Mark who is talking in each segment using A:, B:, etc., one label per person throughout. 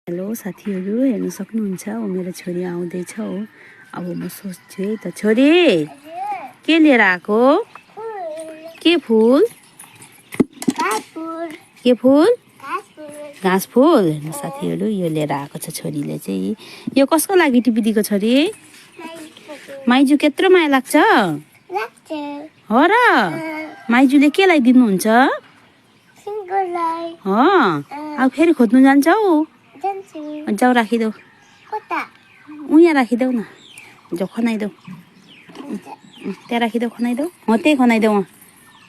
A: Hello साथीहरू, हेर्न सक्नुहुन्छ मेरो छोरी आउँदैछ हो। अब म सोच्छु है त, छोरी के लिएर आएको? के फुल? के फुल? घाँस फुल। हेर्नु साथीहरू, यो लिएर आएको छ छोरीले चाहिँ। यो कसको लागि टिपिदिएको छोरी? माइजू केत्रो माया लाग्छ? हो र? माइजूले केलाई दिनुहुन्छ? अब फेरि खोज्नु जान्छौ? जाऊ राखिदेऊ। उहाँ राखिदेऊ न, जाऊ खनाइदेऊ। त्यहाँ राखिदेऊ, खनाइदेऊ। त्यहीँ खनाइदेऊ।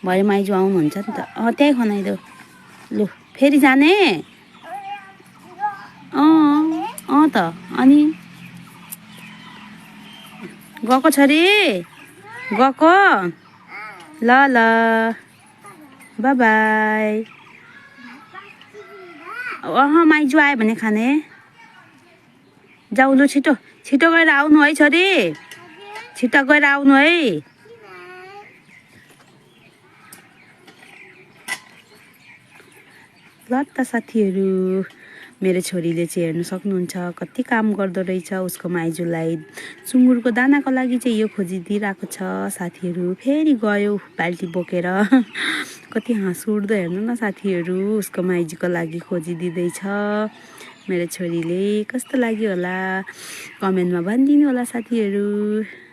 A: भरे माइजू आउनुहुन्छ नि त। त्यहीँ खनाइदेऊ। लु फेरि जाने? त अनि गएको छोरी? गएको? ल ल, बाई बाई। माइजू आयो भने खाने। जाऊ लु, छिटो छिटो गएर आउनु है छोरी, छिटो गएर आउनु है। ल त साथीहरू, मेरो छोरीले चाहिँ हेर्नु सक्नुहुन्छ कति काम गर्दो रहेछ। उसको माइजूलाई सुँगुरको दानाको लागि चाहिँ यो खोजिदिइरहेको छ साथीहरू। फेरि गयो बाल्टी बोकेर। कति हाँस उठ्दो हेर्नु न साथीहरू, उसको माइजूको लागि खोजिदिँदैछ मेरो छोरीले। कस्तो लाग्यो होला कमेन्टमा भनिदिनु होला साथीहरू।